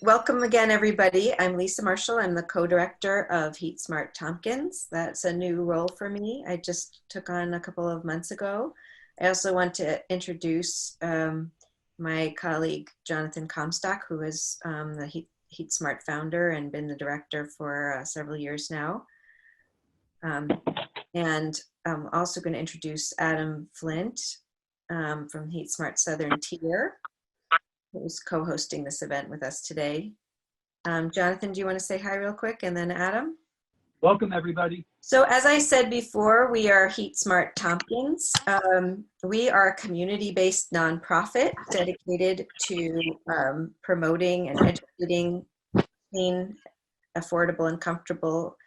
Welcome again, everybody. I'm Lisa Marshall. I'm the co-director of HeatSmart Tompkins. That's a new role for me. I just took on a couple of months ago. I also want to introduce my colleague, Jonathan Comstock, who is the HeatSmart founder and been the director for several years now. And I'm also going to introduce Adam Flint from HeatSmart Southern Tier, who's co-hosting this event with us today. Jonathan, do you want to say hi real quick, and then Adam? Welcome, everybody. So as I said before, we are HeatSmart Tompkins. We are a community-based nonprofit dedicated to promoting and educating clean, affordable, and comfortable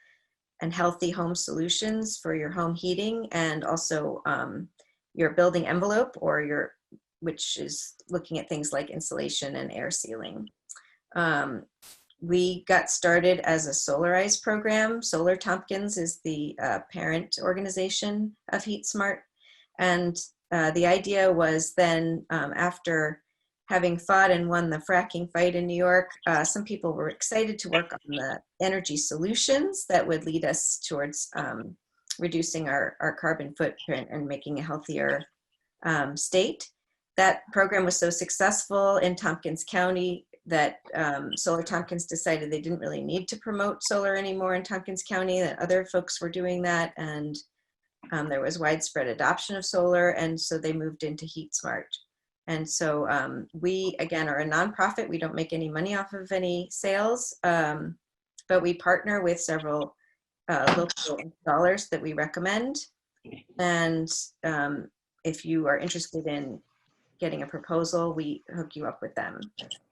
and healthy home solutions for your home heating, and also your building envelope, or which is looking at things like insulation and air sealing. We got started as a solarized program. Solar Tompkins is the parent organization of HeatSmart. And the idea was then, after having fought and won the fracking fight in New York, some people were excited to work on the energy solutions that would lead us towards reducing our carbon footprint and making a healthier state. That program was so successful in Tompkins County that Solar Tompkins decided they didn't really need to promote solar anymore in Tompkins County, that other folks were doing that, and there was widespread adoption of solar, and so they moved into HeatSmart. And so we, again, are a nonprofit. We don't make any money off of any sales, but we partner with several local installers that we recommend. And if you are interested in getting a proposal, we hook you up with them.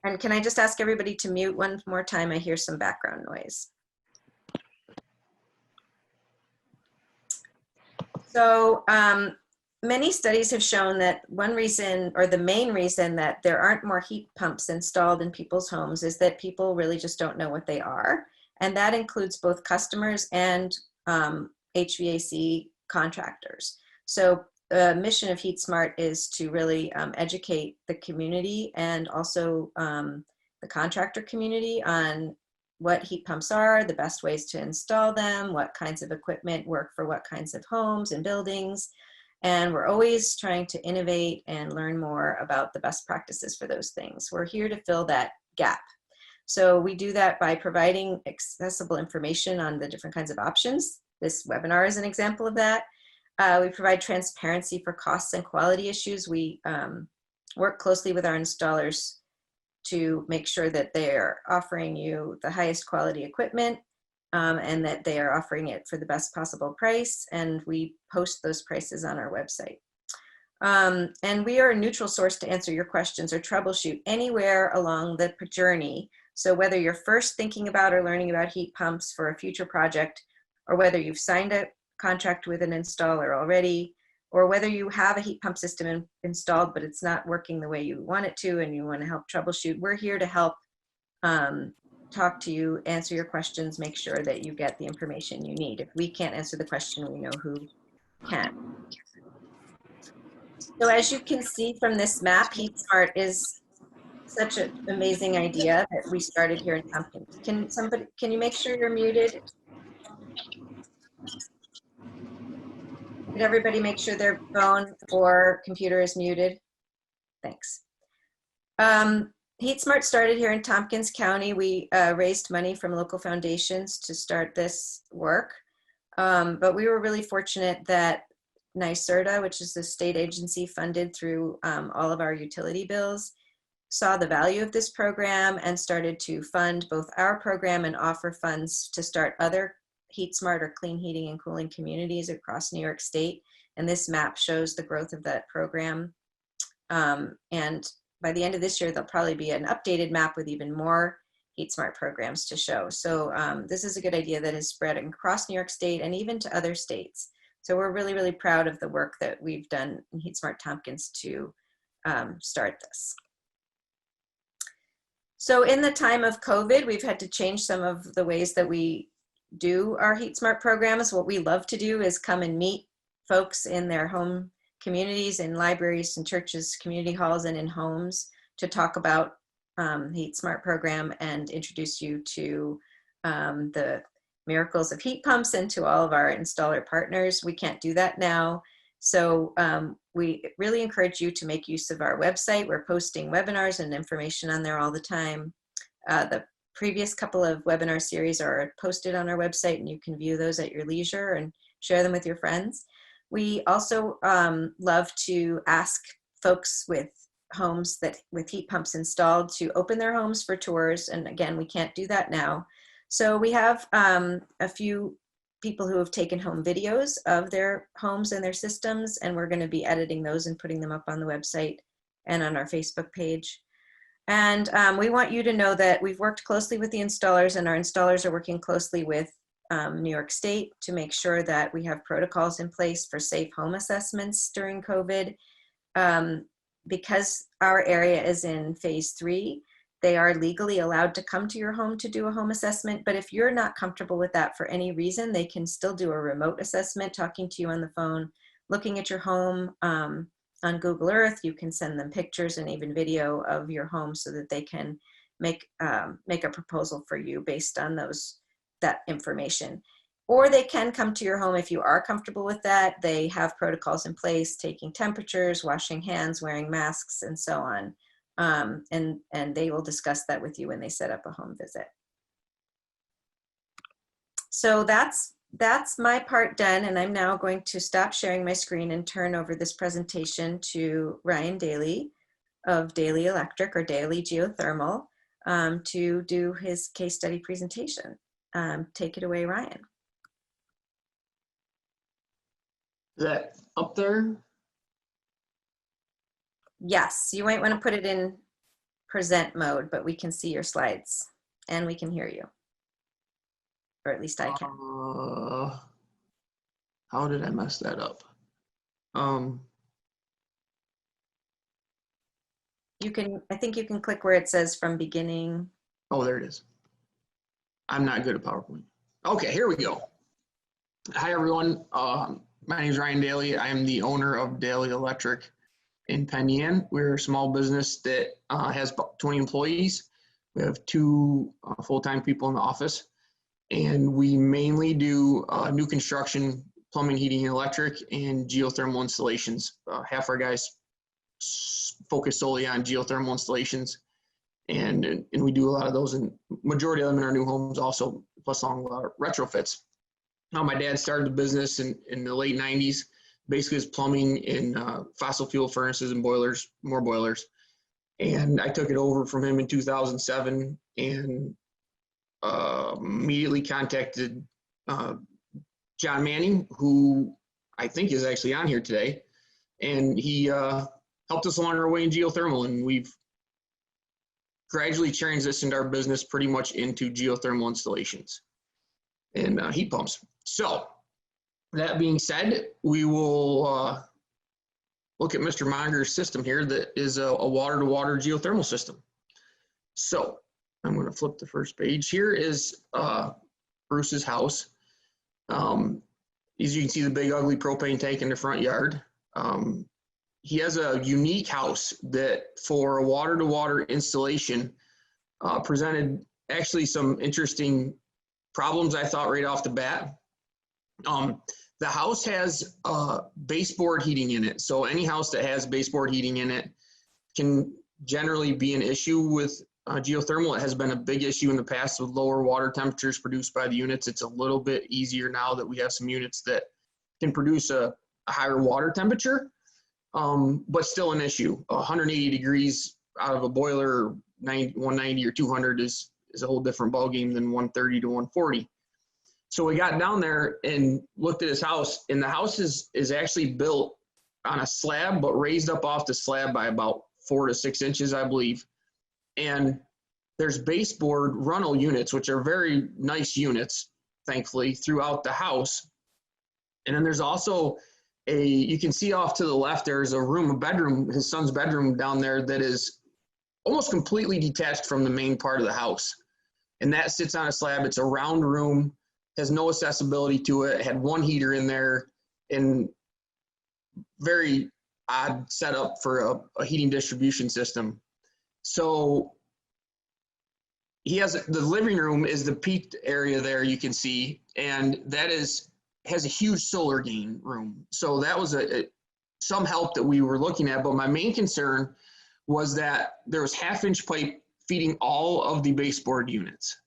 And can I just ask everybody to mute one more time? I hear some background noise. So many studies have shown that one reason, or the main reason, that there aren't more heat pumps installed in people's homes is that people really just don't know what they are. And that includes both customers and HVAC contractors. So the mission of HeatSmart is to really educate the community and also the contractor community on what heat pumps are, the best ways to install them, what kinds of equipment work for what kinds of homes and buildings. And we're always trying to innovate and learn more about the best practices for those things. We're here to fill that gap. So we do that by providing accessible information on the different kinds of options. This webinar is an example of that. We provide transparency for costs and quality issues. We work closely with our installers to make sure that they are offering you the highest quality equipment and that they are offering it for the best possible price. And we post those prices on our website. And we are a neutral source to answer your questions or troubleshoot anywhere along the journey. So whether you're first thinking about or learning about heat pumps for a future project, or whether you've signed a contract with an installer already, or whether you have a heat pump system installed but it's not working the way you want it to and you want to help troubleshoot, we're here to help talk to you, answer your questions, make sure that you get the information you need. If we can't answer the question, we know who can. So as you can see from this map, HeatSmart is such an amazing idea that we started here in Tompkins. Can you make sure you're muted? Did everybody make sure their phone or computer is muted? Thanks. HeatSmart started here in Tompkins County. We raised money from local foundations to start this work. But we were really fortunate that NYSERDA, which is the state agency funded through all of our utility bills, saw the value of this program and started to fund both our program and offer funds to start other HeatSmart or clean heating and cooling communities across New York State. And this map shows the growth of that program. And by the end of this year, there'll probably be an updated map with even more HeatSmart programs to show. So this is a good idea that is spread across New York State and even to other states. So we're really, really proud of the work that we've done in HeatSmart Tompkins to start this. So in the time of COVID, we've had to change some of the ways that we do our HeatSmart programs. What we love to do is come and meet folks in their home communities, in libraries and churches, community halls, and in homes to talk about HeatSmart program and introduce you to the miracles of heat pumps and to all of our installer partners. We can't do that now. So we really encourage you to make use of our website. We're posting webinars and information on there all the time. The previous couple of webinar series are posted on our website, and you can view those at your leisure and share them with your friends. We also love to ask folks with homes with heat pumps installed to open their homes for tours. And again, we can't do that now. So we have a few people who have taken home videos of their homes and their systems, and we're going to be editing those and putting them up on the website and on our Facebook page. And we want you to know that we've worked closely with the installers, and our installers are working closely with New York State to make sure that we have protocols in place for safe home assessments during COVID. Because our area is in phase 3, they are legally allowed to come to your home to do a home assessment. But if you're not comfortable with that for any reason, they can still do a remote assessment, talking to you on the phone, looking at your home on Google Earth. You can send them pictures and even video of your home so that they can make a proposal for you based on that information. Or they can come to your home if you are comfortable with that. They have protocols in place, taking temperatures, washing hands, wearing masks, and so on. And they will discuss that with you when they set up a home visit. So that's my part done, and I'm now going to stop sharing my screen and turn over this presentation to Ryan Dailey of Dailey Electric or Dailey Geothermal to do his case study presentation. Take it away, Ryan. Is that up there? Yes, you might want to put it in present mode, but we can see your slides and we can hear you. Or at least I can. How did I mess that up? I think you can click where it says from beginning. Oh, there it is. I'm not good at PowerPoint. Okay, here we go. Hi, everyone. My name is Ryan Dailey. I am the owner of Dailey Electric in Penn Yan. We're a small business that has about 20 employees. We have 2 full-time people in the office, and we mainly do new construction, plumbing, heating, and electric, and geothermal installations. Half our guys focus solely on geothermal installations, and we do a lot of those, and majority of them in our new homes also, plus along with our retrofits. My dad started the business in the late 90s, basically as plumbing in fossil fuel furnaces and boilers, more boilers. And I took it over from him in 2007 and immediately contacted John Manning, who I think is actually on here today. And he helped us along our way in geothermal, and we've gradually transitioned our business pretty much into geothermal installations and heat pumps. So that being said, we will look at Mr. Monger's system here that is a water-to-water geothermal system. So I'm going to flip the first page. Here is Bruce's house. As you can see, the big ugly propane tank in the front yard. He has a unique house that for a water-to-water installation presented actually some interesting problems, I thought, right off the bat. The house has baseboard heating in it. So any house that has baseboard heating in it can generally be an issue with geothermal. It has been a big issue in the past with lower water temperatures produced by the units. It's a little bit easier now that we have some units that can produce a higher water temperature, but still an issue. 180 degrees out of a boiler, 190 or 200 is a whole different ballgame than 130 to 140. So we got down there and looked at his house, and the house is actually built on a slab, but raised up off the slab by about 4 to 6 inches, I believe. And there's baseboard runnel units, which are very nice units, thankfully, throughout the house. And then there's also you can see off to the left, there's a bedroom, his son's bedroom down there that is almost completely detached from the main part of the house. And that sits on a slab. It's a round room, has no accessibility to it, had one heater in there, and very odd setup for a heating distribution system. So he has the living room is the peaked area there you can see, and that has a huge solar gain room. So that was some help that we were looking at. But my main concern was that there was 1/2-inch pipe feeding all of the baseboard units,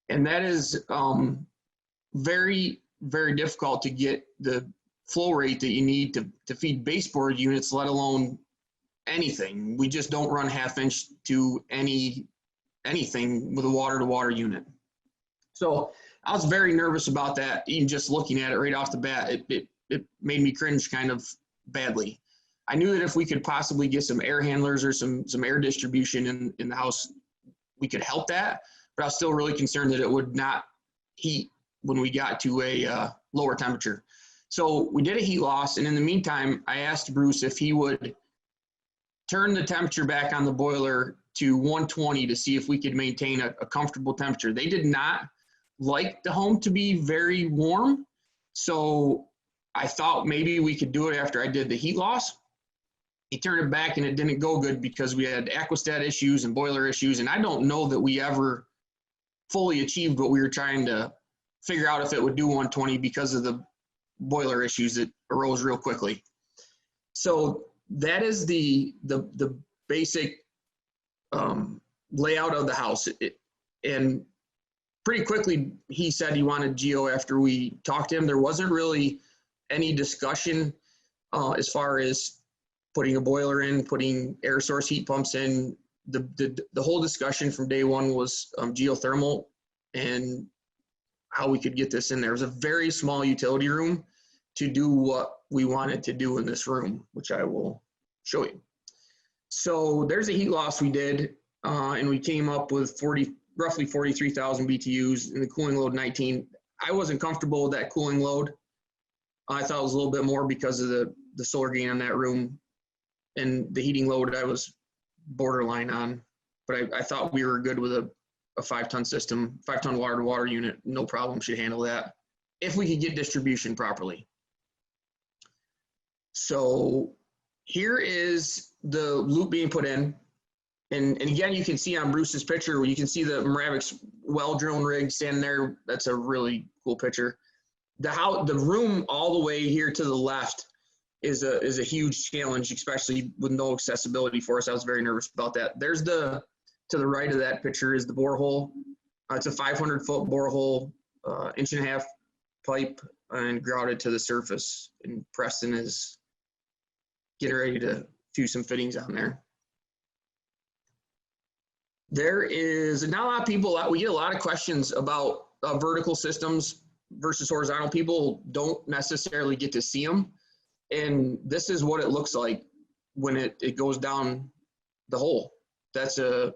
and that is very, very difficult to get the flow rate that you need to feed baseboard units, let alone anything. We just don't run 1/2-inch to anything with a water-to-water unit. So I was very nervous about that. Even just looking at it right off the bat, it made me cringe kind of badly. I knew that if we could possibly get some air handlers or some air distribution in the house, we could help that. But I was still really concerned that it would not heat when we got to a lower temperature. So we did a heat loss, and in the meantime, I asked Bruce if he would turn the temperature back on the boiler to 120 to see if we could maintain a comfortable temperature. They did not like the home to be very warm, so I thought maybe we could do it after I did the heat loss. He turned it back, and it didn't go good because we had aquastat issues and boiler issues, and I don't know that we ever fully achieved what we were trying to figure out if it would do 120 because of the boiler issues that arose real quickly. So that is the basic layout of the house. And pretty quickly, he said he wanted geo after we talked to him. There wasn't really any discussion as far as putting a boiler in, putting air source heat pumps in. The whole discussion from day one was geothermal and how we could get this in there. It was a very small utility room to do what we wanted to do in this room, which I will show you. So there's a heat loss we did, and we came up with roughly 43,000 BTUs and the cooling load 19. I wasn't comfortable with that cooling load. I thought it was a little bit more because of the solar gain on that room, and the heating load I was borderline on, but I thought we were good with a 5-ton system, 5-ton water-to-water unit, no problem, should handle that if we could get distribution properly. So here is the loop being put in. And again, you can see on Bruce's picture, you can see the Moravic's well drone rig standing there. That's a really cool picture. The room all the way here to the left is a huge challenge, especially with no accessibility for us. I was very nervous about that. There's to the right of that picture is the borehole. It's a 500-foot borehole, 1.5-inch pipe, and grouted to the surface. And Preston is getting ready to do some fittings on there. There is not a lot of people, we get a lot of questions about vertical systems versus horizontal. People don't necessarily get to see them. And this is what it looks like when it goes down the hole. That's a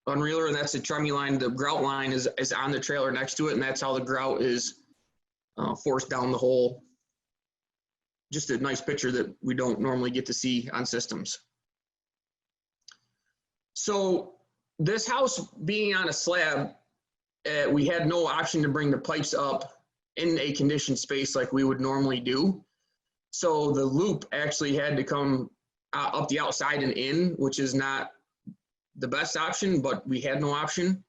unreeler, and that's a tremmy line. The grout line is on the trailer next to it, and that's how the grout is forced down the hole. Just a nice picture that we don't normally get to see on systems. So this house being on a slab, we had no option to bring the pipes up in a conditioned space like we would normally do. So the loop actually had to come up the outside and in, which is not the best option, but we had no option.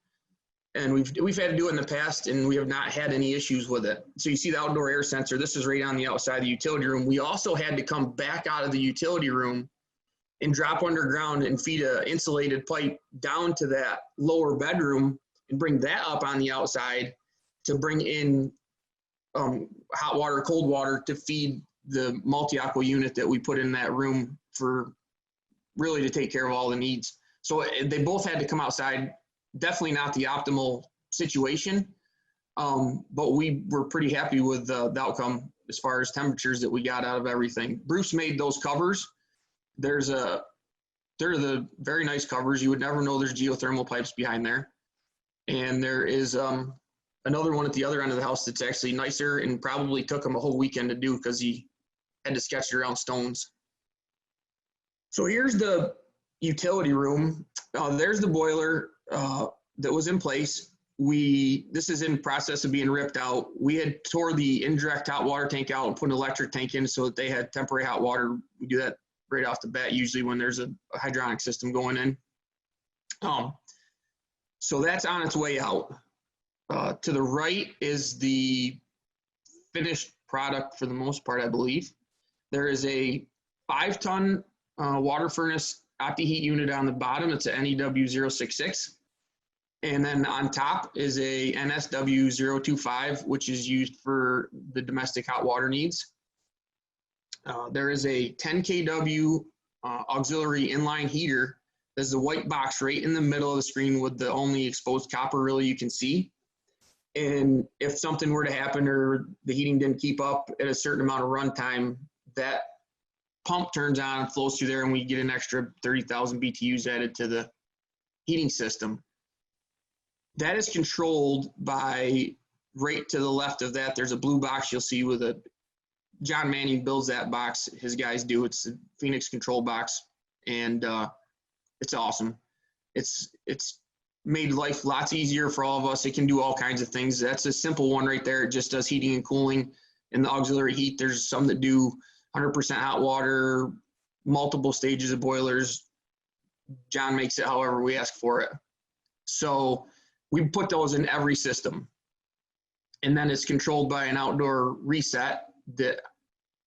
And we've had to do it in the past, and we have not had any issues with it. So you see the outdoor air sensor. This is right on the outside of the utility room. We also had to come back out of the utility room and drop underground and feed an insulated pipe down to that lower bedroom and bring that up on the outside to bring in hot water, cold water to feed the multi-aqua unit that we put in that room for really to take care of all the needs. So they both had to come outside. Definitely not the optimal situation, but we were pretty happy with the outcome as far as temperatures that we got out of everything. Bruce made those covers. They're the very nice covers. You would never know there's geothermal pipes behind there. And there is another one at the other end of the house that's actually nicer, and probably took him a whole weekend to do because he had to sketch it around stones. So here's the utility room. There's the boiler that was in place. This is in process of being ripped out. We had tore the indirect hot water tank out and put an electric tank in so that they had temporary hot water. We do that right off the bat usually when there's a hydronic system going in. So that's on its way out. To the right is the finished product for the most part, I believe. There is a 5-ton water furnace OptiHeat unit on the bottom. It's an NEW066. And then on top is a NSW025, which is used for the domestic hot water needs. There is a 10 kW auxiliary inline heater. There's a white box right in the middle of the screen with the only exposed copper really you can see. And if something were to happen or the heating didn't keep up at a certain amount of runtime, that pump turns on and flows through there, and we get an extra 30,000 BTUs added to the heating system. That is controlled by, right to the left of that, there's a blue box you'll see with a, John Manning builds that box, his guys do. It's the Phoenix control box, and it's awesome. It's made life lots easier for all of us. It can do all kinds of things. That's a simple one right there. It just does heating and cooling. In the auxiliary heat, there's some that do 100% hot water, multiple stages of boilers. John makes it however we ask for it. So we put those in every system. And then it's controlled by an outdoor reset that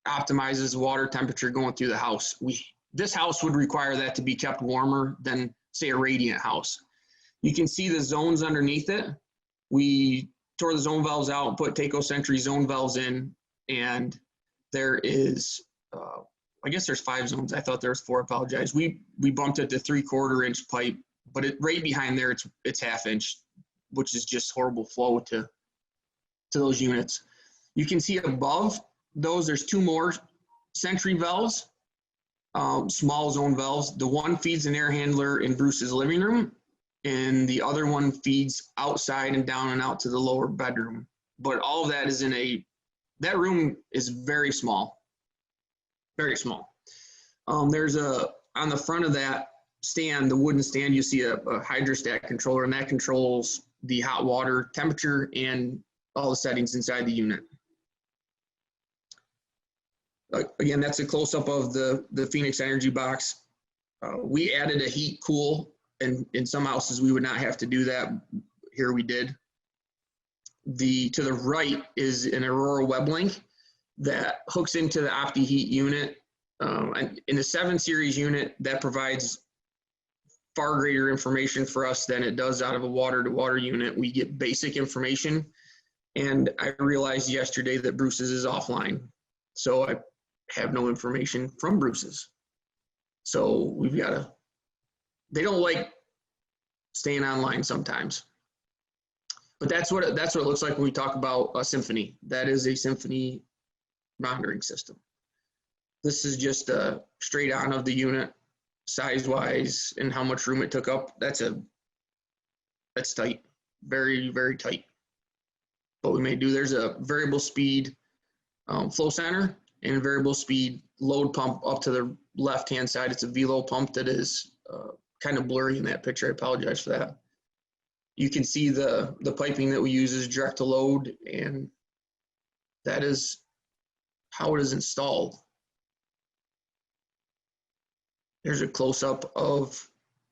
optimizes water temperature going through the house. This house would require that to be kept warmer than, say, a radiant house. You can see the zones underneath it. We tore the zone valves out and put Taco Century zone valves in, and there is, I guess there's 5 zones. I thought there was 4, I apologize. We bumped it to 3/4 inch pipe, but right behind there, it's 1/2 inch, which is just horrible flow to those units. You can see above those, there's 2 more Century valves, small zone valves. The one feeds an air handler in Bruce's living room, and the other one feeds outside and down and out to the lower bedroom. But all of that is in that room is very small, very small. There's on the front of that stand, the wooden stand, you see a hydrostat controller, and that controls the hot water temperature and all the settings inside the unit. Again, that's a close-up of the Phoenix Energy box. We added a heat cool, and in some houses we would not have to do that. Here we did. To the right is an Aurora web link that hooks into the OptiHeat unit. In the 7 series unit, that provides far greater information for us than it does out of a water-to-water unit. We get basic information, and I realized yesterday that Bruce's is offline, so I have no information from Bruce's. So we've got to, they don't like staying online sometimes. But that's what it looks like when we talk about a Symphony. That is a Symphony monitoring system. This is just a straight on of the unit, size-wise, and how much room it took up. That's tight, very, very tight. What we may do, there's a variable speed flow center and a variable speed load pump up to the left-hand side. It's a velo pump that is kind of blurry in that picture. I apologize for that. You can see the piping that we use is direct to load, and that is how it is installed. There's a close-up of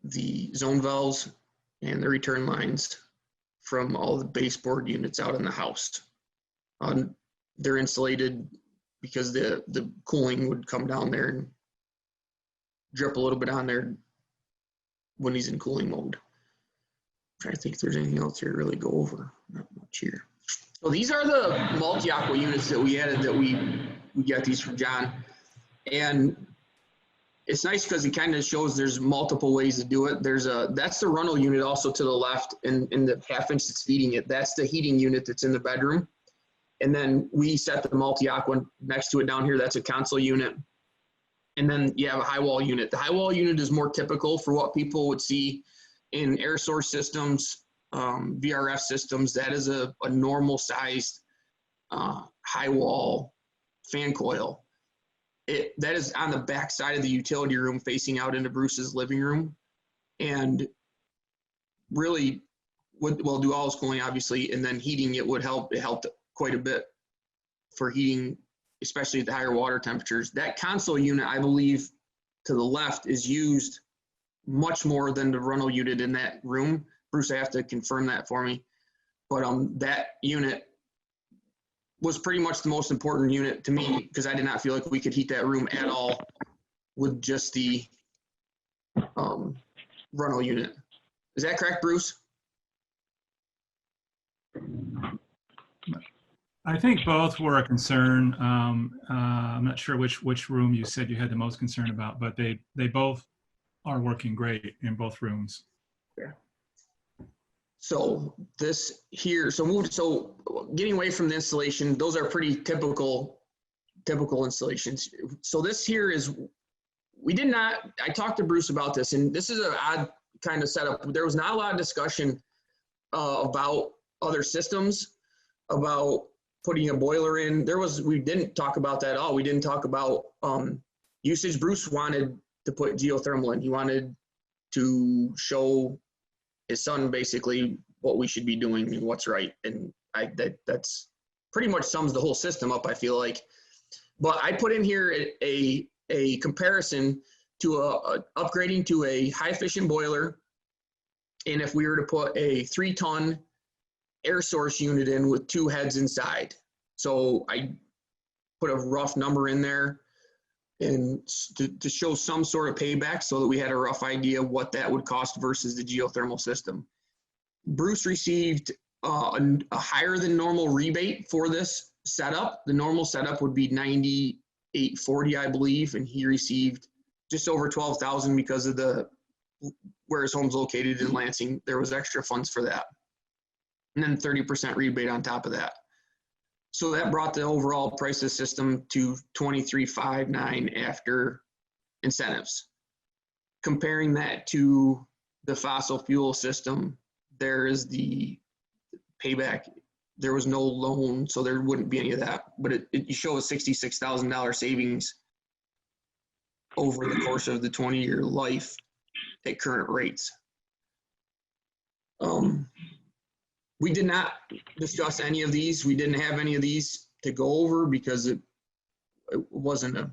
the zone valves and the return lines from all the baseboard units out in the house. They're insulated because the cooling would come down there and drip a little bit on there when he's in cooling mode. I'm trying to think if there's anything else here to really go over. Not much here. So these are the multi-aqua units that we added, that we got these from John. And it's nice because it kind of shows there's multiple ways to do it. That's the runnel unit also to the left, and in the 1/2 inch that's feeding it. That's the heating unit that's in the bedroom. And then we set the multi-aqua next to it down here. That's a console unit. And then you have a high wall unit. The high wall unit is more typical for what people would see in air source systems, VRF systems. That is a normal sized high wall fan coil. That is on the back side of the utility room facing out into Bruce's living room. And really, we'll do all his cooling, obviously, and then heating it would help. It helped quite a bit for heating, especially at the higher water temperatures. That console unit, I believe, to the left is used much more than the runnel unit in that room. Bruce, I have to confirm that for me. But that unit was pretty much the most important unit to me because I did not feel like we could heat that room at all with just the runnel unit. Is that correct, Bruce? I think both were a concern. I'm not sure which room you said you had the most concern about, but they both are working great in both rooms. Yeah. So this here, so getting away from the installation, those are pretty typical installations. So this here is, I talked to Bruce about this, and this is an odd kind of setup. There was not a lot of discussion about other systems, about putting a boiler in. We didn't talk about that at all. We didn't talk about usage. Bruce wanted to put geothermal in. He wanted to show his son basically what we should be doing and what's right. And that's pretty much sums the whole system up, I feel like. But I put in here a comparison to upgrading to a high efficient boiler. And if we were to put a 3-ton air source unit in with 2 heads inside. So I put a rough number in there and to show some sort of payback so that we had a rough idea of what that would cost versus the geothermal system. Bruce received a higher than normal rebate for this setup. The normal setup would be $9,840, I believe, and he received just over $12,000 because of where his home's located in Lansing. There was extra funds for that. And then 30% rebate on top of that. So that brought the overall price of the system to $23,590 after incentives. Comparing that to the fossil fuel system, there is the payback. There was no loan, so there wouldn't be any of that. But you show a $66,000 savings over the course of the 20-year life at current rates. We did not discuss any of these. We didn't have any of these to go over because it wasn't a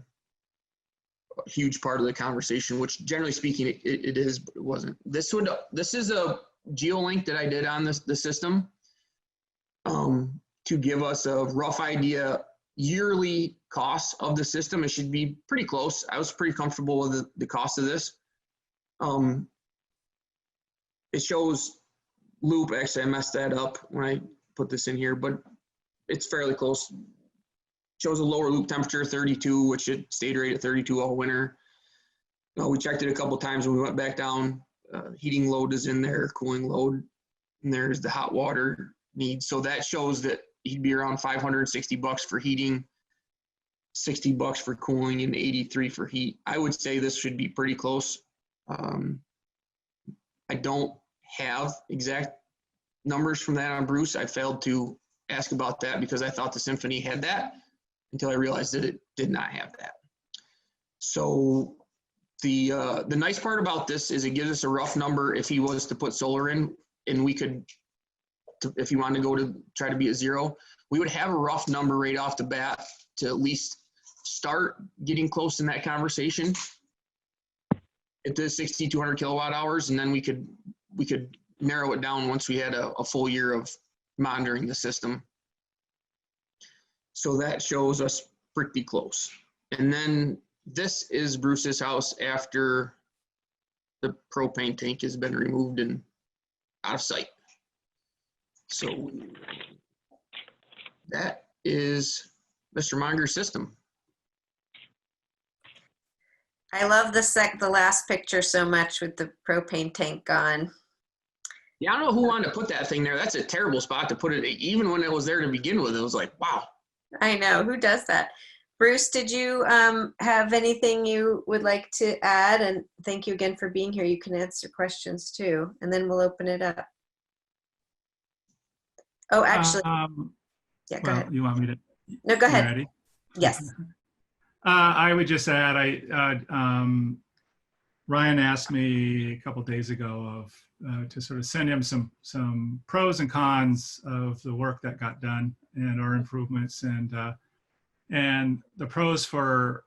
huge part of the conversation, which generally speaking it is, but it wasn't. This is a GeoLink that I did on the system to give us a rough idea yearly costs of the system. It should be pretty close. I was pretty comfortable with the cost of this. It shows loop. Actually, I messed that up when I put this in here, but it's fairly close. Shows a lower loop temperature, 32, which it stayed right at 32 all winter. We checked it a couple times when we went back down. Heating load is in there, cooling load, and there's the hot water needs. So that shows that he'd be around $560 for heating, $60 for cooling, and $83 for heat. I would say this should be pretty close. I don't have exact numbers from that on Bruce. I failed to ask about that because I thought the Symphony had that until I realized that it did not have that. So the nice part about this is it gives us a rough number if he was to put solar in, and we could, if you want to try to be at 0, we would have a rough number right off the bat to at least start getting close in that conversation at the 6,200 kilowatt hours, and then we could narrow it down once we had a full year of monitoring the system. So that shows us pretty close. And then this is Bruce's house after the propane tank has been removed and out of sight. So that is Mr. Monger's system. I love the last picture so much with the propane tank gone. Yeah, I don't know who wanted to put that thing there. That's a terrible spot to put it. Even when it was there to begin with, it was like, wow. I know, who does that? Bruce, did you have anything you would like to add? And thank you again for being here. You can answer questions too, and then we'll open it up. Oh, actually, yeah, go ahead. You want me to? No, go ahead. Ready? Yes. I would just add, Ryan asked me a couple days ago to sort of send him some pros and cons of the work that got done and our improvements, and the pros for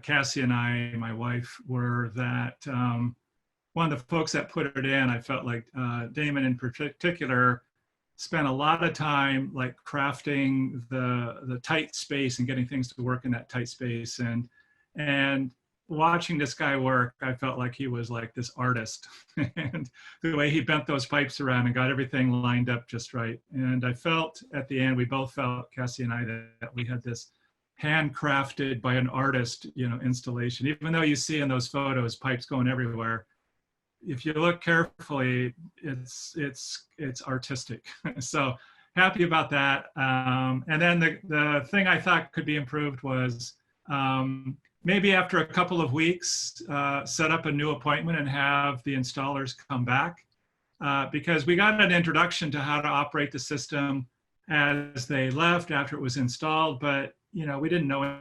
Cassie and I, my wife, were that one of the folks that put it in, I felt like Damon in particular spent a lot of time like crafting the tight space and getting things to work in that tight space. And watching this guy work, I felt like he was like this artist. And the way he bent those pipes around and got everything lined up just right. And I felt at the end, we both felt, Cassie and I, that we had this handcrafted by an artist, you know, installation. Even though you see in those photos pipes going everywhere, if you look carefully, it's artistic. So happy about that. And then the thing I thought could be improved was maybe after a couple of weeks, set up a new appointment and have the installers come back, because we got an introduction to how to operate the system as they left after it was installed, but you know, we didn't know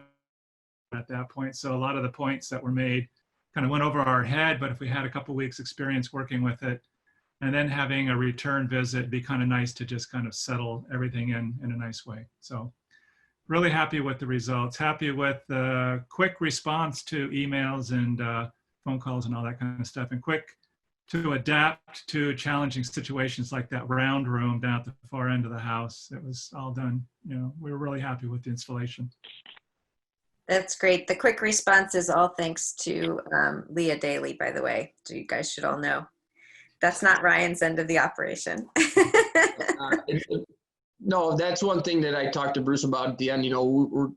at that point. So a lot of the points that were made kind of went over our head, but if we had a couple weeks experience working with it and then having a return visit, it'd be kind of nice to just kind of settle everything in a nice way. So really happy with the results, happy with the quick response to emails and phone calls and all that kind of stuff, and quick to adapt to challenging situations like that round room down at the far end of the house. It was all done, you know, we were really happy with the installation. That's great. The quick response is all thanks to Leah Dailey, by the way. So you guys should all know. That's not Ryan's end of the operation. No, that's one thing that I talked to Bruce about at the end. You know,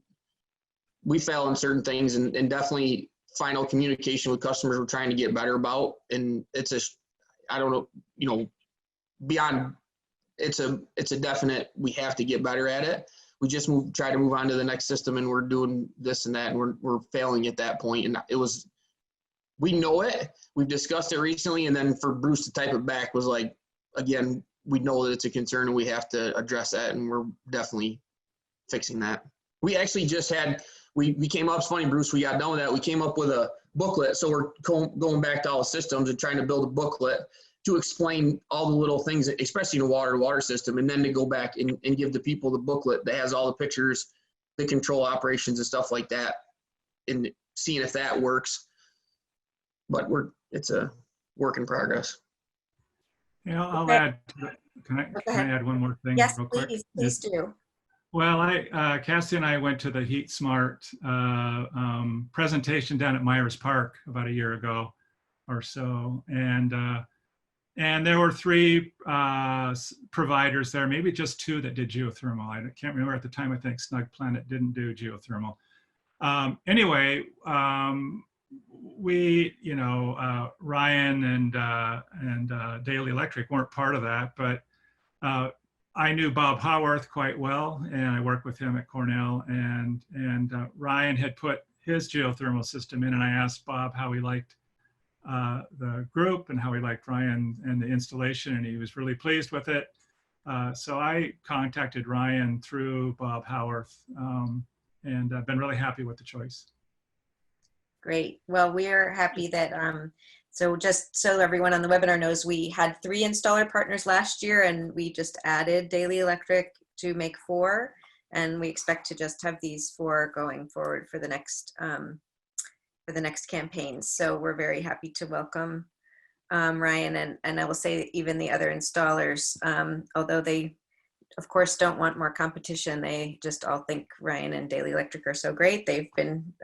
we fail in certain things, and definitely final communication with customers we're trying to get better about. And I don't know, you know, beyond, it's a definite, we have to get better at it. We just try to move on to the next system, and we're doing this and that, and we're failing at that point. And we know it, we've discussed it recently, and then for Bruce to type it back was like, again, we know that it's a concern and we have to address that, and we're definitely fixing that. We actually just had, we came up, it's funny, Bruce, we got done with that. We came up with a booklet. So we're going back to all the systems and trying to build a booklet to explain all the little things, especially in a water system, and then to go back and give the people the booklet that has all the pictures, the control operations and stuff like that, and seeing if that works. But it's a work in progress. Yeah, I'll add, can I add one more thing? Yes, real quick? please do. Well, Cassie and I went to the HeatSmart presentation down at Myers Park about a year ago or so, and there were 3 providers there, maybe just 2 that did geothermal. I can't remember at the time. I think Snug Planet didn't do geothermal. Anyway, we, you know, Ryan and Dailey Electric weren't part of that, but I knew Bob Howarth quite well, and I worked with him at Cornell, and Ryan had put his geothermal system in, and I asked Bob how he liked the group and how he liked Ryan and the installation, and he was really pleased with it. So I contacted Ryan through Bob Howarth, and I've been really happy with the choice. Great. Well, we're happy that, so just so everyone on the webinar knows, we had 3 installer partners last year, and we just added Dailey Electric to make 4. And we expect to just have these 4 going forward for the next campaigns. So we're very happy to welcome Ryan, and I will say even the other installers, although they of course don't want more competition, they just all think Ryan and Dailey Electric are so great. They've been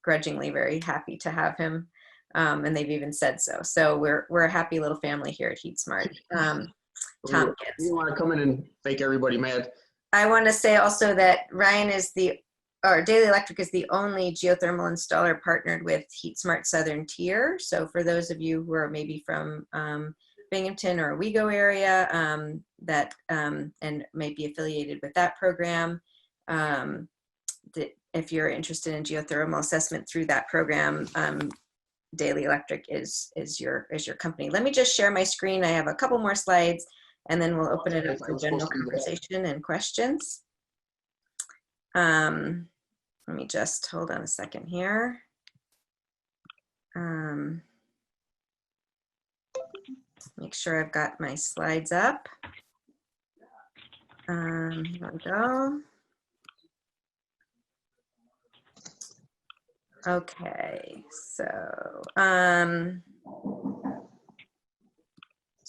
grudgingly very happy to have him, and they've even said so. So we're a happy little family here at HeatSmart Tompkins. You want to come in and make everybody mad? I want to say also that Ryan is Dailey Electric is the only geothermal installer partnered with HeatSmart Southern Tier. So for those of you who are maybe from Binghamton or Owego area and may be affiliated with that program, if you're interested in geothermal assessment through that program, Dailey Electric is your company. Let me just share my screen. I have a couple more slides, and then we'll open it up for general conversation and questions. Let me just hold on a second here. Make sure I've got my slides up. Here we go. Okay, so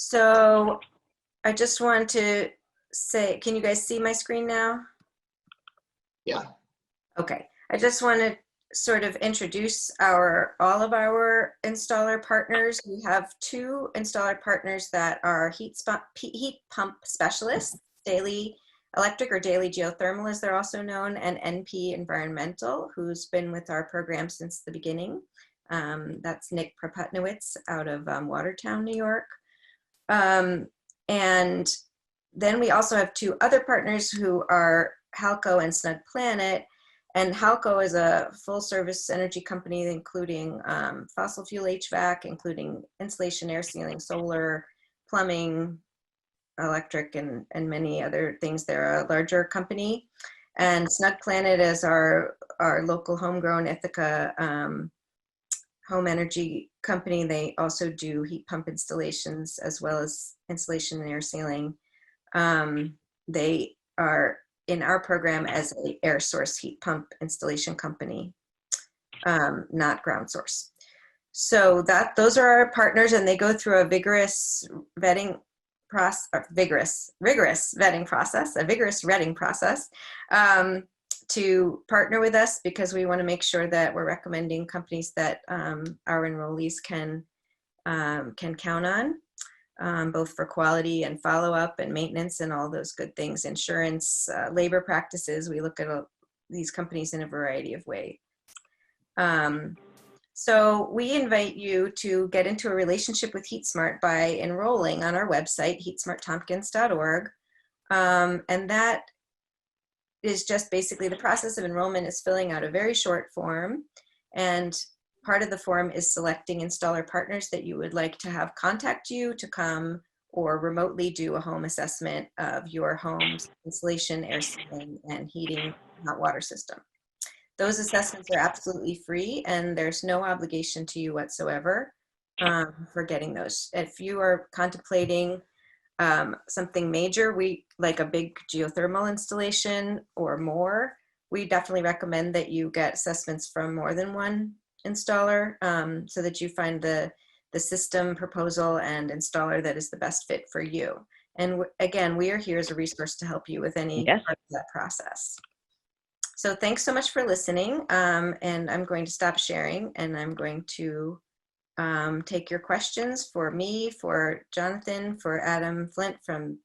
So I just want to say, can you guys see my screen now? Yeah. Okay. I just want to sort of introduce all of our installer partners. We have 2 installer partners that are heat pump specialists, Dailey Electric, or Dailey Geothermal as they're also known, and NP Environmental, who's been with our program since the beginning. That's Nick Proputnowitz out of Watertown, New York. And then we also have 2 other partners who are Halco and Snug. And Halco is a full service energy company, including fossil fuel HVAC, including insulation, air sealing, solar, plumbing, electric, and many other things. They're a larger company. And Snug is our local homegrown Ithaca home energy company. They also do heat pump installations as well as insulation and air sealing. They are in our program as an air source heat pump installation company, not ground source. So those are our partners, and they go through a vigorous vetting process, rigorous vetting process, a vigorous vetting process to partner with us, because we want to make sure that we're recommending companies that our enrollees can count on, both for quality and follow-up and maintenance and all those good things, insurance, labor practices. We look at these companies in a variety of ways. So we invite you to get into a relationship with HeatSmart by enrolling on our website, HeatSmartTompkins.org. And that is just basically the process of enrollment is filling out a very short form. And part of the form is selecting installer partners that you would like to have contact you to come or remotely do a home assessment of your home's insulation, air sealing, and heating hot water system. Those assessments are absolutely free, and there's no obligation to you whatsoever for getting those. If you are contemplating something major, like a big geothermal installation or more, we definitely recommend that you get assessments from more than one installer so that you find the system, proposal, and installer that is the best fit for you. And again, we are here as a resource to help you with any part of that process. So thanks so much for listening. And I'm going to stop sharing, and I'm going to take your questions for me, for Jonathan, for Adam Flint from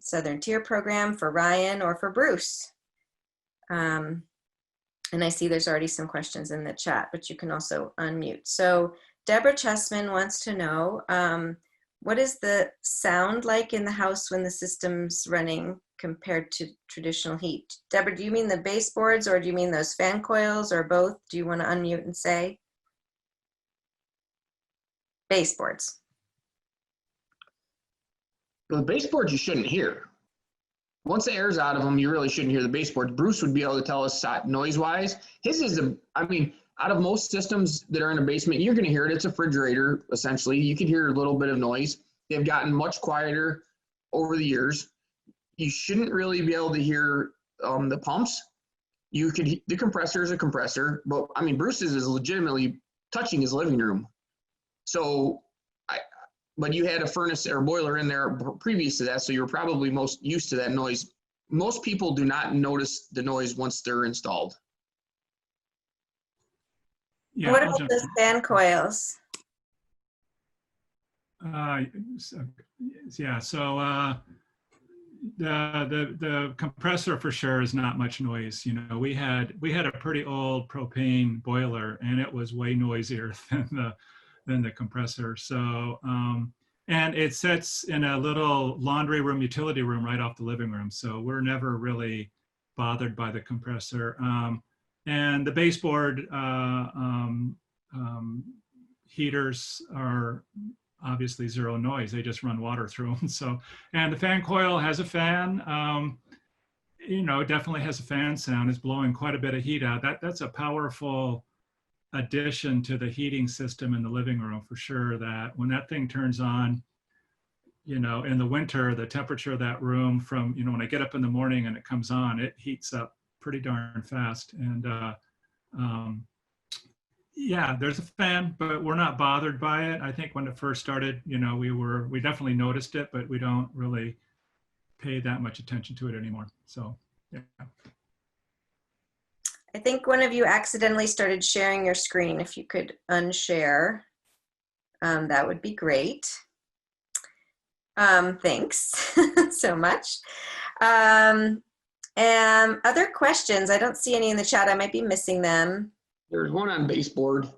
Southern Tier Program, for Ryan, or for Bruce. And I see there's already some questions in the chat, but you can also unmute. So Deborah Chessman wants to know, what is the sound like in the house when the system's running compared to traditional heat? Deborah, do you mean the baseboards, or do you mean those fan coils, or both? Do you want to unmute and say? Baseboards. The baseboards you shouldn't hear. Once the air's out of them, you really shouldn't hear the baseboards. Bruce would be able to tell us noise-wise. His is out of most systems that are in a basement, you're going to hear it. It's a refrigerator, essentially. You can hear a little bit of noise. They've gotten much quieter over the years. You shouldn't really be able to hear the pumps. The compressor is a compressor, but Bruce's is legitimately touching his living room. So, but you had a furnace or boiler in there previous to that, so you're probably most used to that noise. Most people do not notice the noise once they're installed. Yeah, what about those fan coils? The compressor for sure is not much noise. We had a pretty old propane boiler, and it was way noisier than the compressor. So and it sits in a little laundry room, utility room right off the living room. So we're never really bothered by the compressor. And the baseboard heaters are obviously zero noise. They just run water through them. So, and the fan coil has a fan, definitely has a fan sound. It's blowing quite a bit of heat out. That's a powerful addition to the heating system in the living room for sure, that when that thing turns on, in the winter, the temperature of that room from, when I get up in the morning and it comes on, it heats up pretty darn fast. And Yeah, there's a fan, but we're not bothered by it. I think when it first started, we definitely noticed it, but we don't really pay that much attention to it anymore. So, yeah. I think one of you accidentally started sharing your screen. If you could unshare, that would be great. Thanks so much. And other questions? I don't see any in the chat. I might be missing them. There's one on baseboard.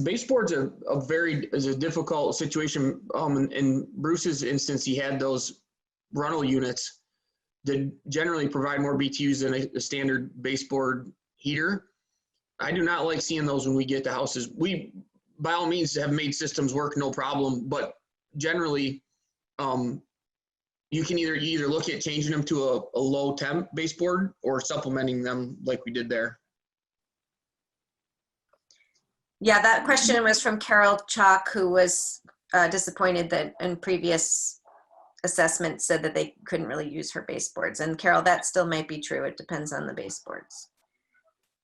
Baseboard's is a difficult situation. In Bruce's instance, he had those runnel units that generally provide more BTUs than a standard baseboard heater. I do not like seeing those when we get to houses. We, by all means, have made systems work, no problem. But generally, you can either look at changing them to a low temp baseboard or supplementing them like we did there. Yeah, that question was from Carol Chalk, who was disappointed that in previous assessments said that they couldn't really use her baseboards. And Carol, that still might be true. It depends on the baseboards.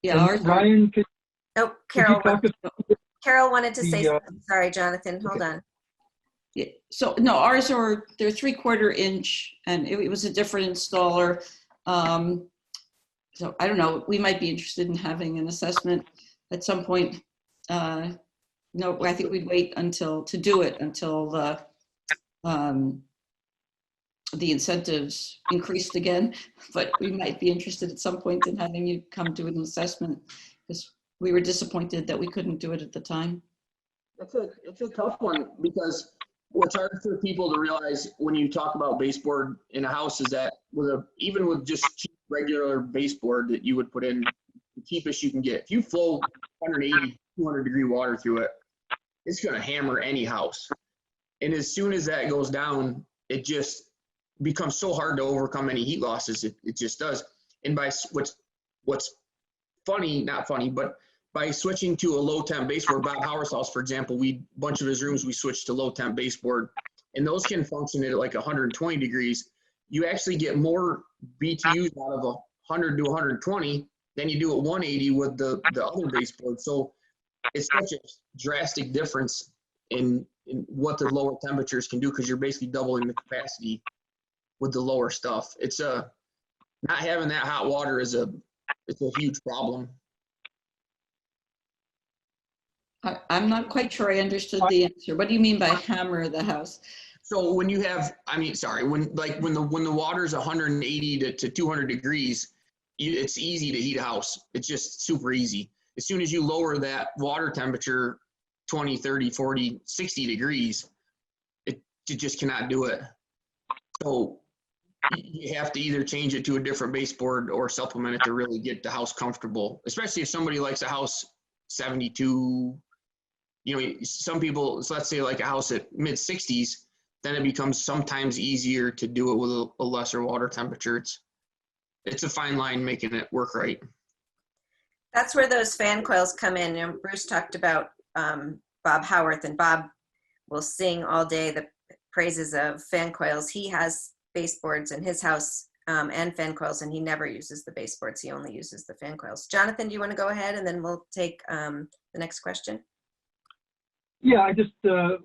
Yeah, ours are, Ryan, Oh, Carol wanted to say something. Sorry, Jonathan, hold on. yeah, so no, ours are, they're 3/4 inch, and it was a different installer. So I don't know, we might be interested in having an assessment at some point. No, I think we'd wait until the incentives increased again, but we might be interested at some point in having you come do an assessment, because we were disappointed that we couldn't do it at the time. It's a tough one, because what's hard for people to realize when you talk about baseboard in a house is that even with just cheap regular baseboard that you would put in, the cheapest you can get, if you flow 180, 200 degree water through it, it's going to hammer any house. And as soon as that goes down, it just becomes so hard to overcome any heat losses. It just does. And by what's funny, not funny, but by switching to a low temp baseboard, Bob Howard's house, for example, bunch of his rooms, we switched to low temp baseboard, and those can function at like 120 degrees. You actually get more BTUs out of 100 to 120 than you do at 180 with the other baseboard. So it's such a drastic difference in what the lower temperatures can do, because you're basically doubling the capacity with the lower stuff. It's not having that hot water it's a huge problem. I'm not quite sure I understood the answer. What do you mean by hammer the house? So when you have, when the water's 180 to 200 degrees, it's easy to heat a house. It's just super easy. As soon as you lower that water temperature 20, 30, 40, 60 degrees, it just cannot do it. So you have to either change it to a different baseboard or supplement it to really get the house comfortable, especially if somebody likes a house 72, some people, so let's say like a house at mid 60s, then it becomes sometimes easier to do it with a lesser water temperature. It's a fine line making it work right. That's where those fan coils come in. And Bruce talked about Bob Howarth, and Bob will sing all day the praises of fan coils. He has baseboards in his house and fan coils, and he never uses the baseboards. He only uses the fan coils. Jonathan, do you want to go ahead, and then we'll take the next question? yeah, I just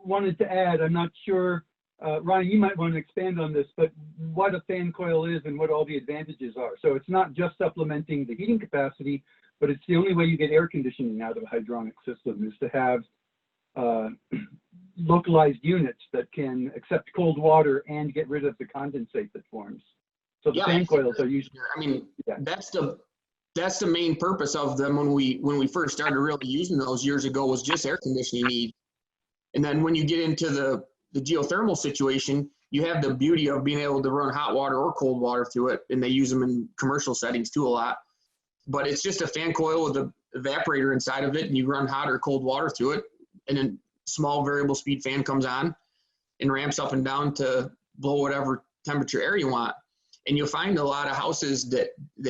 wanted to add, I'm not sure, Ryan, you might want to expand on this, but what a fan coil is and what all the advantages are. So it's not just supplementing the heating capacity, but it's the only way you get air conditioning out of a hydronic system is to have localized units that can accept cold water and get rid of the condensate that forms. So the fan coils are usually. That's the main purpose of them when we first started really using those years ago, was just air conditioning need. And then when you get into the geothermal situation, you have the beauty of being able to run hot water or cold water through it, and they use them in commercial settings too a lot. But it's just a fan coil with an evaporator inside of it, and you run hot or cold water through it, and then small variable speed fan comes on and ramps up and down to blow whatever temperature air you want. And you'll find a lot of houses that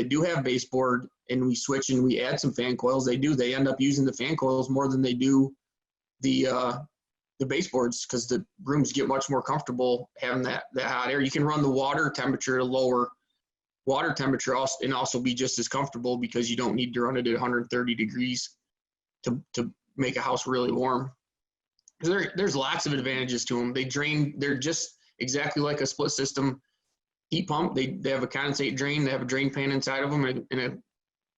do have baseboard, and we switch and we add some fan coils. They end up using the fan coils more than they do the baseboards, because the rooms get much more comfortable having that hot air. You can run the water temperature lower water temperature and also be just as comfortable because you don't need to run it at 130 degrees to make a house really warm. There's lots of advantages to them. They're just exactly like a split system heat pump. They have a condensate drain. They have a drain pan inside of them and a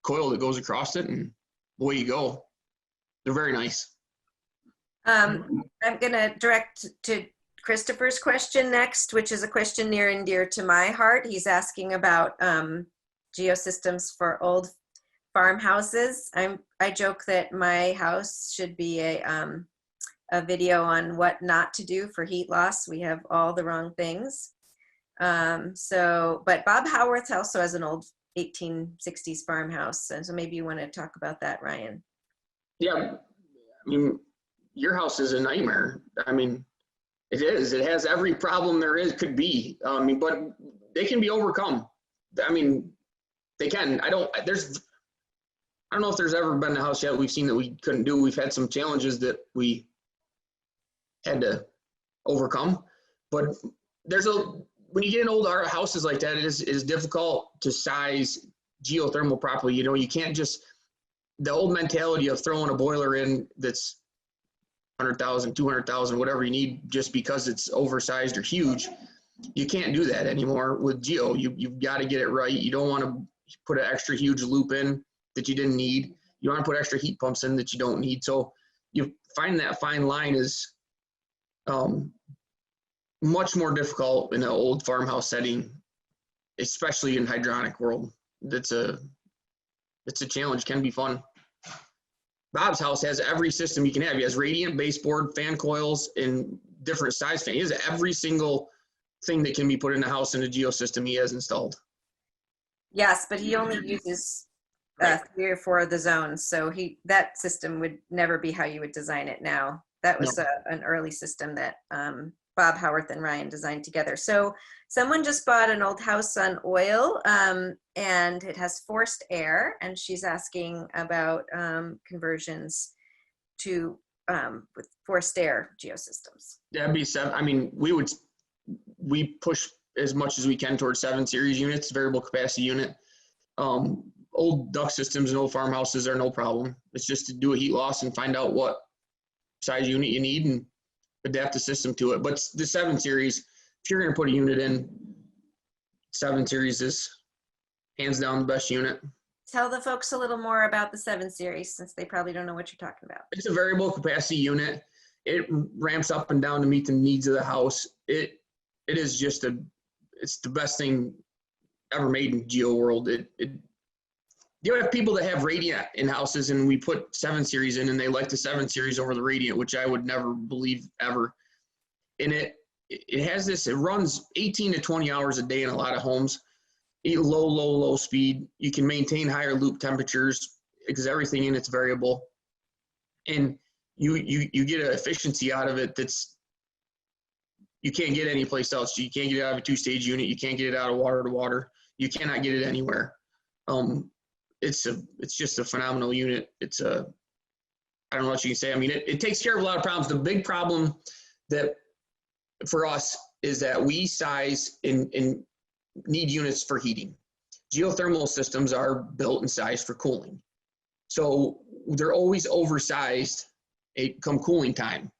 coil that goes across it, and away you go. They're very nice. I'm going to direct to Christopher's question next, which is a question near and dear to my heart. He's asking about geosystems for old farmhouses. I joke that my house should be a video on what not to do for heat loss. We have all the wrong things. But Bob Howarth also has an old 1860s farmhouse, and so maybe you want to talk about that, Ryan. Yeah, I mean, your house is a nightmare. I mean, it is. It has every problem there could be. But they can be overcome. I mean, they can. I don't know if there's ever been a house yet we've seen that we couldn't do. We've had some challenges that we had to overcome, but when you get in old houses like that, it is difficult to size geothermal properly. You know, you can't just, the old mentality of throwing a boiler in that's 100,000, 200,000, whatever you need, just because it's oversized or huge. You can't do that anymore with geo. You've got to get it right. You don't want to put an extra huge loop in that you didn't need. You want to put extra heat pumps in that you don't need. So you find that fine line is much more difficult in an old farmhouse setting, especially in hydronic world. It's a challenge, can be fun. Bob's house has every system you can have. He has radiant, baseboard, fan coils, and different size fan. He has every single thing that can be put in a house in a geosystem he has installed. Yes, but he only uses 3 or 4 of the zones, so that system would never be how you would design it now. That was an early system that Bob Howarth and Ryan designed together. So someone just bought an old house on oil, and it has forced air, and she's asking about conversions to with forced air geosystems. That'd be 7. I mean, we push as much as we can towards 7 series units, variable capacity unit. Old duct systems and old farmhouses are no problem. It's just to do a heat loss and find out what size unit you need and adapt the system to it. But the 7 series, if you're going to put a unit in, 7 series is hands down the best unit. Tell the folks a little more about the 7 series, since they probably don't know what you're talking about. It's a variable capacity unit. It ramps up and down to meet the needs of the house. It is just it's the best thing ever made in geo world. You have people that have radiant in houses, and we put 7 series in, and they like the 7 series over the radiant, which I would never believe ever. And it has this, it runs 18 to 20 hours a day in a lot of homes. Low speed. You can maintain higher loop temperatures because everything in it's variable. And you get an efficiency out of it you can't get anyplace else. You can't get it out of a 2-stage unit. You can't get it out of water to water. You cannot get it anywhere. It's just a phenomenal unit. I don't know what you can say. I mean, it takes care of a lot of problems. The big problem that for us is that we size and need units for heating. Geothermal systems are built and sized for cooling. So they're always oversized come cooling time.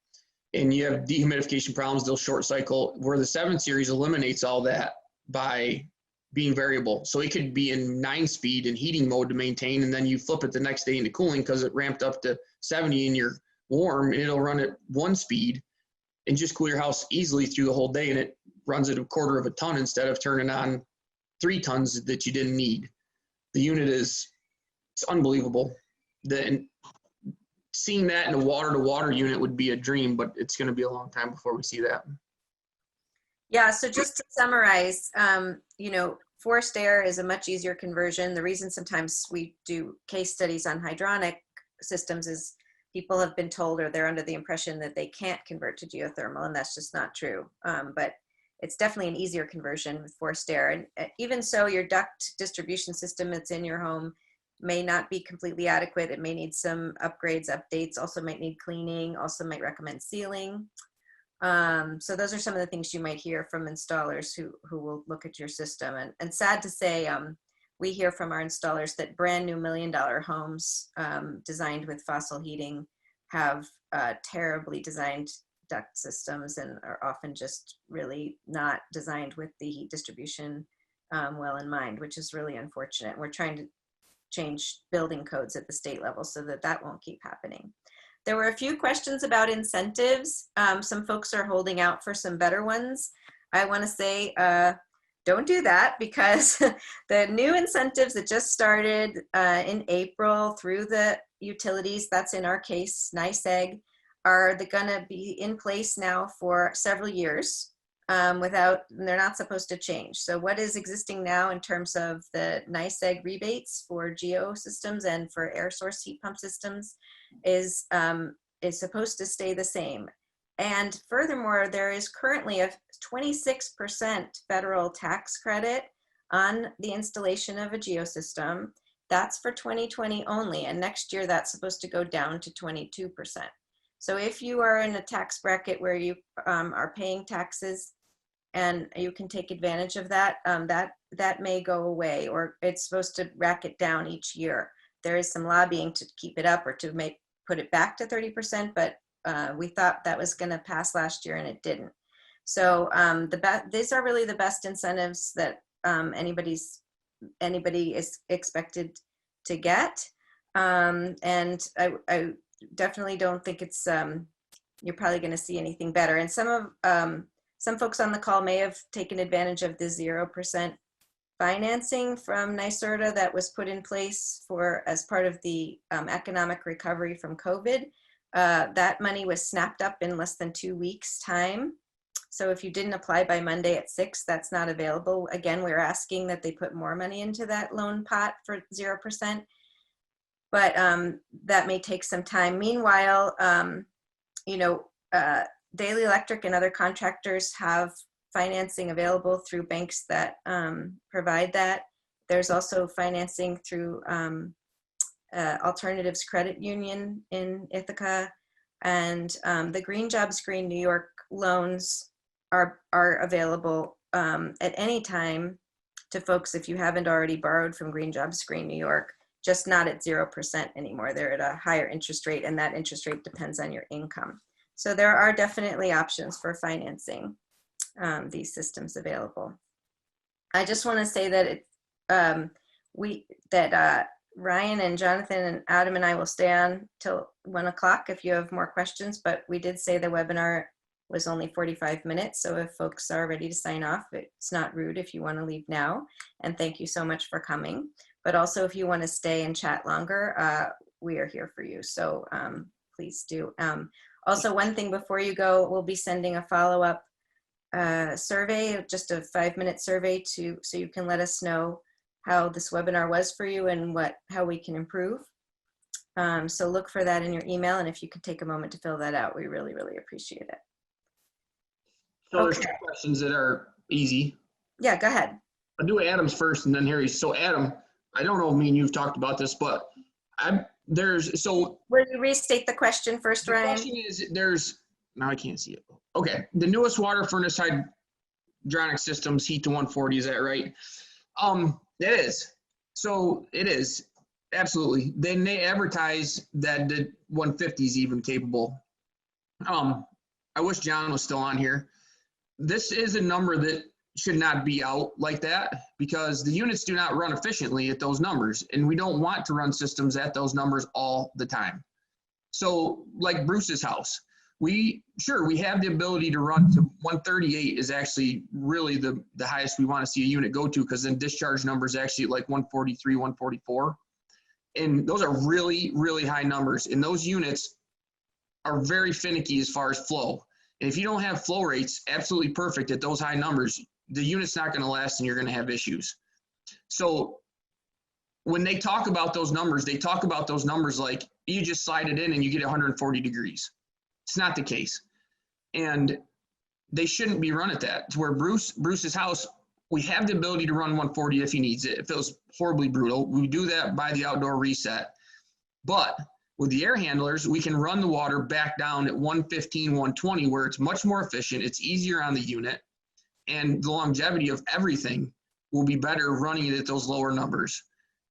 And you have dehumidification problems, they'll short cycle, where the 7 series eliminates all that by being variable. So it could be in 9-speed in heating mode to maintain, and then you flip it the next day into cooling because it ramped up to 70 and you're warm, and it'll run at 1 speed and just cool your house easily through the whole day, and it runs at 1/4 of a ton instead of turning on 3 tons that you didn't need. The unit it's unbelievable. Seeing that in a water-to-water unit would be a dream, but it's going to be a long time before we see that. Yeah, so just to summarize, forced air is a much easier conversion. The reason sometimes we do case studies on hydronic systems is people have been told, or they're under the impression that they can't convert to geothermal, and that's just not true. But it's definitely an easier conversion with forced air. And even so, your duct distribution system that's in your home may not be completely adequate. It may need some upgrades, updates, also might need cleaning, also might recommend sealing. So those are some of the things you might hear from installers who will look at your system. And sad to say, we hear from our installers that brand new $1 million homes designed with fossil heating have terribly designed duct systems and are often just really not designed with the heat distribution well in mind, which is really unfortunate. We're trying to change building codes at the state level so that that won't keep happening. There were a few questions about incentives. Some folks are holding out for some better ones. I want to say, don't do that, because the new incentives that just started in April through the utilities, that's in our case, NYSEG, are going to be in place now for several years they're not supposed to change. So what is existing now in terms of the NYSEG rebates for geo systems and for air source heat pump systems is supposed to stay the same. And furthermore, there is currently a 26% federal tax credit on the installation of a geosystem. That's for 2020 only, and next year that's supposed to go down to 22%. So if you are in a tax bracket where you are paying taxes and you can take advantage of that, that may go away, or it's supposed to rack it down each year. There is some lobbying to keep it up or to put it back to 30%, but we thought that was going to pass last year and it didn't. So these are really the best incentives that anybody is expected to get. And I definitely don't think it's you're probably going to see anything better. And some folks on the call may have taken advantage of the 0% financing from NYSERDA that was put in place as part of the economic recovery from COVID. That money was snapped up in less than 2 weeks' time. So if you didn't apply by Monday at 6, that's not available. Again, we're asking that they put more money into that loan pot for 0%. But that may take some time. Meanwhile, Dailey Electric and other contractors have financing available through banks that provide that. There's also financing through Alternatives Credit Union in Ithaca, and the Green Jobs Green New York loans are available at any time to folks if you haven't already borrowed from Green Jobs Green New York, just not at 0% anymore. They're at a higher interest rate, and that interest rate depends on your income. So there are definitely options for financing these systems available. I just want to say that Ryan and Jonathan and Adam and I will stay on till 1 o'clock if you have more questions, but we did say the webinar was only 45 minutes. So if folks are ready to sign off, it's not rude if you want to leave now. And thank you so much for coming. But also if you want to stay and chat longer, we are here for you. So please do. Also, one thing before you go, we'll be sending a follow-up survey, just a 5-minute survey so you can let us know how this webinar was for you and how we can improve. So look for that in your email, and if you could take a moment to fill that out, we really, really appreciate it. So there's 2 questions that are easy. Yeah, go ahead. I'll do Adam's first and then Harry's. So Adam, I don't know if me and you've talked about this, but will you restate the question first, Ryan? The question is, now I can't see it. Okay, the newest water furnace hydronic systems heat to 140, is that right? It is. So it is, absolutely. Then they advertise that the 150 is even capable. I wish John was still on here. This is a number that should not be out like that because the units do not run efficiently at those numbers, and we don't want to run systems at those numbers all the time. So like Bruce's house, we have the ability to run to 138 is actually really the highest we want to see a unit go to, because then discharge numbers actually like 143, 144. And those are really, really high numbers. And those units are very finicky as far as flow. And if you don't have flow rates absolutely perfect at those high numbers, the unit's not going to last and you're going to have issues. So when they talk about those numbers, they talk about those numbers like you just slide it in and you get 140 degrees. It's not the case. And they shouldn't be run at that. To where Bruce's house, we have the ability to run 140 if he needs it. If it was horribly brutal, we do that by the outdoor reset. But With the air handlers, we can run the water back down at 115, 120, where it's much more efficient, it's easier on the unit, and the longevity of everything will be better running it at those lower numbers.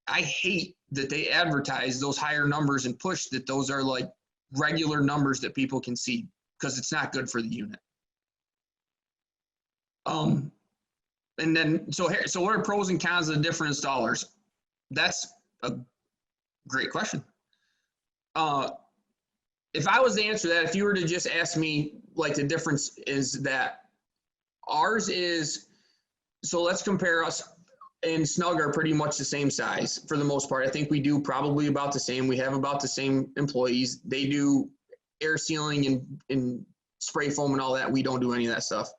I hate that they advertise those higher numbers and push that those are like regular numbers that people can see, because it's not good for the unit. And then, so what are pros and cons of the different installers? That's a great question. If I was to answer that, if you were to just ask me, like, the difference is that ours is, so let's compare us, and Snug are pretty much the same size for the most part. I think we do probably about the same. We have about the same employees. They do air sealing and spray foam and all that. We don't do any of that stuff.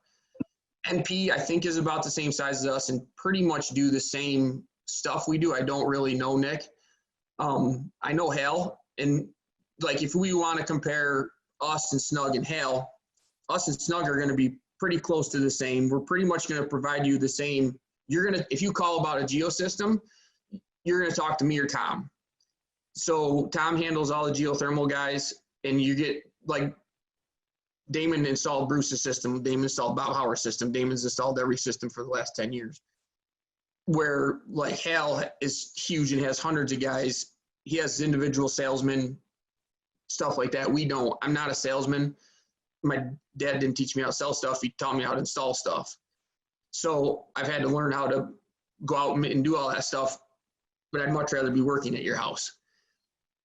NP, I think, is about the same size as us and pretty much do the same stuff we do. I don't really know Nick. I know Hal, and like if we want to compare us and Snug and Hal, us and Snug are going to be pretty close to the same. We're pretty much going to provide you the same. You're going to, if you call about a geosystem, you're going to talk to me or Tom. So Tom handles all the geothermal guys, and you get, like, Damon installed Bruce's system. Damon installed Bob Howard's system. Damon's installed every system for the last 10 years. Where, like, Hal is huge and has hundreds of guys. He has individual salesmen, stuff like that. We don't. I'm not a salesman. My dad didn't teach me how to sell stuff. He taught me how to install stuff. So I've had to learn how to go out and do all that stuff, but I'd much rather be working at your house.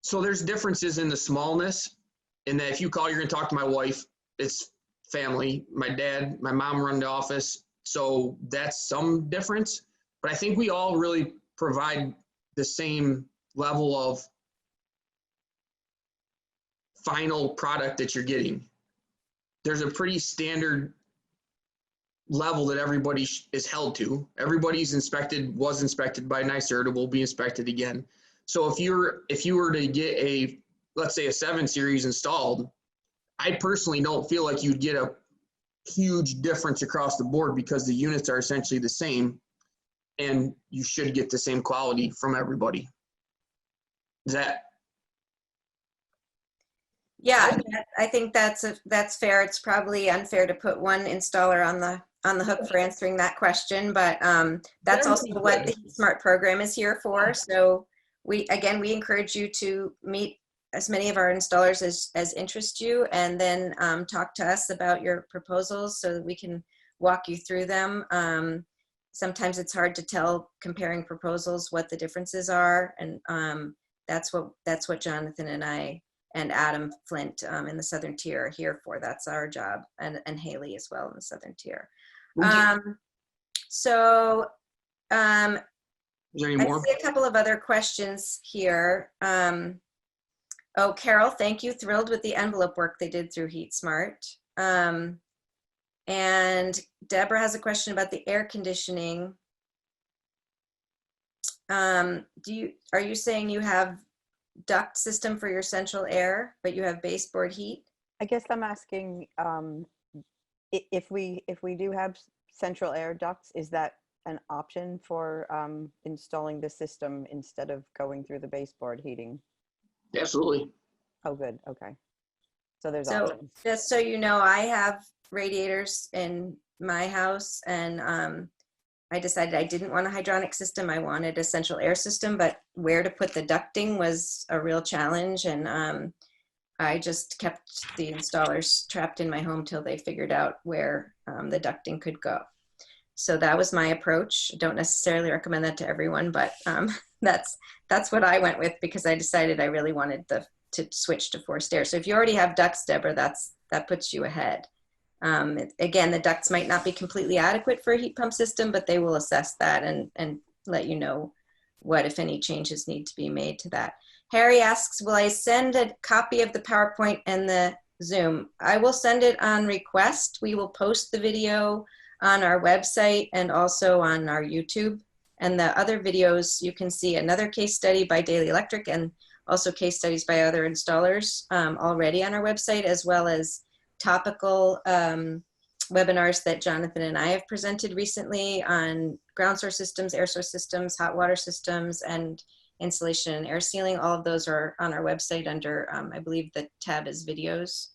So there's differences in the smallness, in that if you call, you're going to talk to my wife. It's family. My dad, my mom run the office. So that's some difference. But I think we all really provide the same level of final product that you're getting. There's a pretty standard level that everybody is held to. Everybody's inspected, was inspected by NYSERDA, will be inspected again. So if you were to get a, let's say, a 7 series installed, I personally don't feel like you'd get a huge difference across the board, because the units are essentially the same and you should get the same quality from everybody. Is that? Yeah, I think that's fair. It's probably unfair to put one installer on the hook for answering that question, but that's also what the HeatSmart program is here for. So we encourage you to meet as many of our installers as interest you, and then talk to us about your proposals so that we can walk you through them. Sometimes it's hard to tell, comparing proposals, what the differences are, and that's what Jonathan and I and Adam Flint in the Southern Tier are here for. That's our job, and Haley as well in the Southern Tier. So is there any more? I see a couple of other questions here. Oh, Carol, thank you. Thrilled with the envelope work they did through HeatSmart. And Deborah has a question about the air conditioning. Are you saying you have duct system for your central air, but you have baseboard heat? I guess I'm asking if we do have central air ducts, is that an option for installing the system instead of going through the baseboard heating? Absolutely. Oh, good. Okay. So there's options. Just so you know, I have radiators in my house, and I decided I didn't want a hydronic system. I wanted a central air system, but where to put the ducting was a real challenge. And I just kept the installers trapped in my home till they figured out where the ducting could go. So that was my approach. I don't necessarily recommend that to everyone, but that's what I went with, because I decided I really wanted to switch to forced air. So if you already have ducts, Deborah, that puts you ahead. Again, the ducts might not be completely adequate for a heat pump system, but they will assess that and let you know what, if any, changes need to be made to that. Harry asks, will I send a copy of the PowerPoint and the Zoom? I will send it on request. We will post the video on our website and also on our YouTube. And the other videos, you can see another case study by Dailey Electric and also case studies by other installers already on our website, as well as topical webinars that Jonathan and I have presented recently on ground source systems, air source systems, hot water systems, and insulation and air sealing. All of those are on our website under, I believe the tab is videos.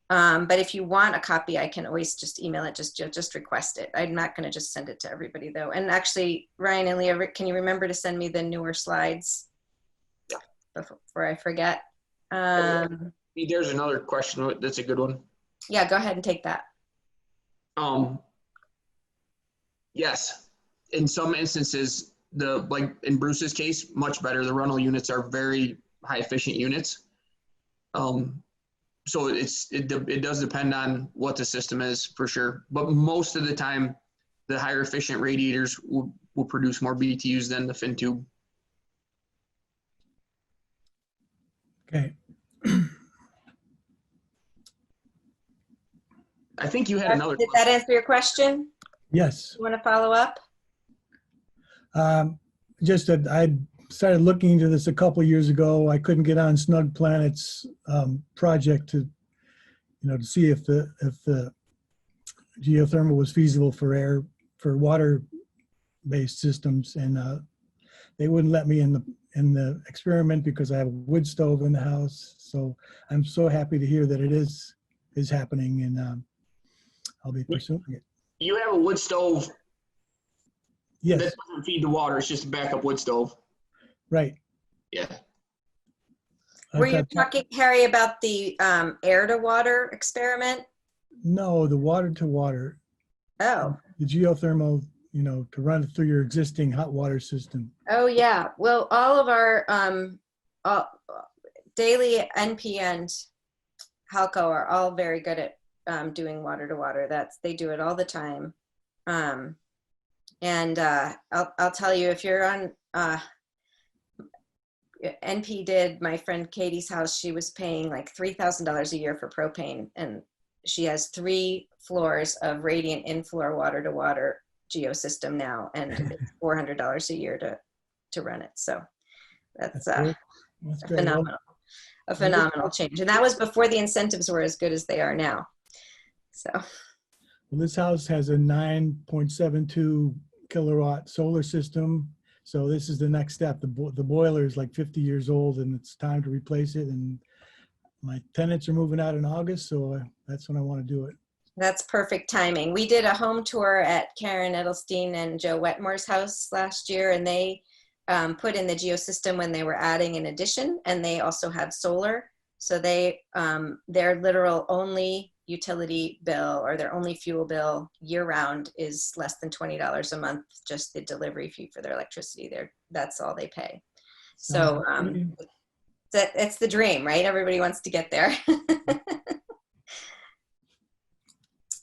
But if you want a copy, I can always just email it, just request it. I'm not going to just send it to everybody though. And actually, Ryan and Leah, can you remember to send me the newer slides before I forget? There's another question that's a good one. Yeah, go ahead and take that. Yes, in some instances, like in Bruce's case, much better. The Runnel units are very high efficient units. So it does depend on what the system is for sure. But most of the time, the higher efficient radiators will produce more BTUs than the fin tube. Okay. I think you had another. Did that answer your question? Yes. You want to follow up? Just that I started looking into this a couple of years ago. I couldn't get on Snug Planet's project to see if the geothermal was feasible for water-based systems, and they wouldn't let me in the experiment because I have a wood stove in the house. So I'm so happy to hear that it is happening, and I'll be pursuing it. You have a wood stove. Yes. That doesn't feed the water. It's just a backup wood stove. Right. Yeah. Were you talking, Harry, about the air to water experiment? No, the water to water. Oh. The geothermal, to run it through your existing hot water system. Oh yeah. Well, all of our Dailey, NP, and Halco are all very good at doing water to water. They do it all the time. And I'll tell you, if you're on NP did my friend Katie's house, she was paying like $3,000 a year for propane, and she has 3 floors of radiant in-floor water to water geosystem now, and it's $400 a year to run it. So that's a phenomenal change, and that was before the incentives were as good as they are now. So well, this house has a 9.72 kilowatt solar system. So this is the next step. The boiler is like 50 years old, and it's time to replace it. And my tenants are moving out in August, so that's when I want to do it. That's perfect timing. We did a home tour at Karen Edelstein and Joe Wetmore's house last year, and they put in the geosystem when they were adding an addition, and they also have solar. So their literal only utility bill, or their only fuel bill year round, is less than $20 a month, just the delivery fee for their electricity. That's all they pay. So it's the dream, right? Everybody wants to get there.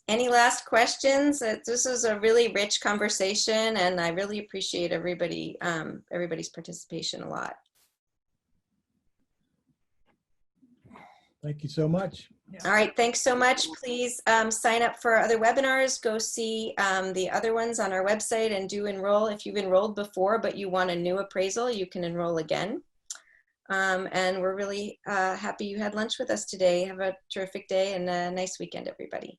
Any last questions? This is a really rich conversation, and I really appreciate everybody's participation a lot. Thank you so much. All right, thanks so much. Please sign up for our other webinars. Go see the other ones on our website and do enroll. If you've enrolled before but you want a new appraisal, you can enroll again. And we're really happy you had lunch with us today. Have a terrific day and a nice weekend, everybody.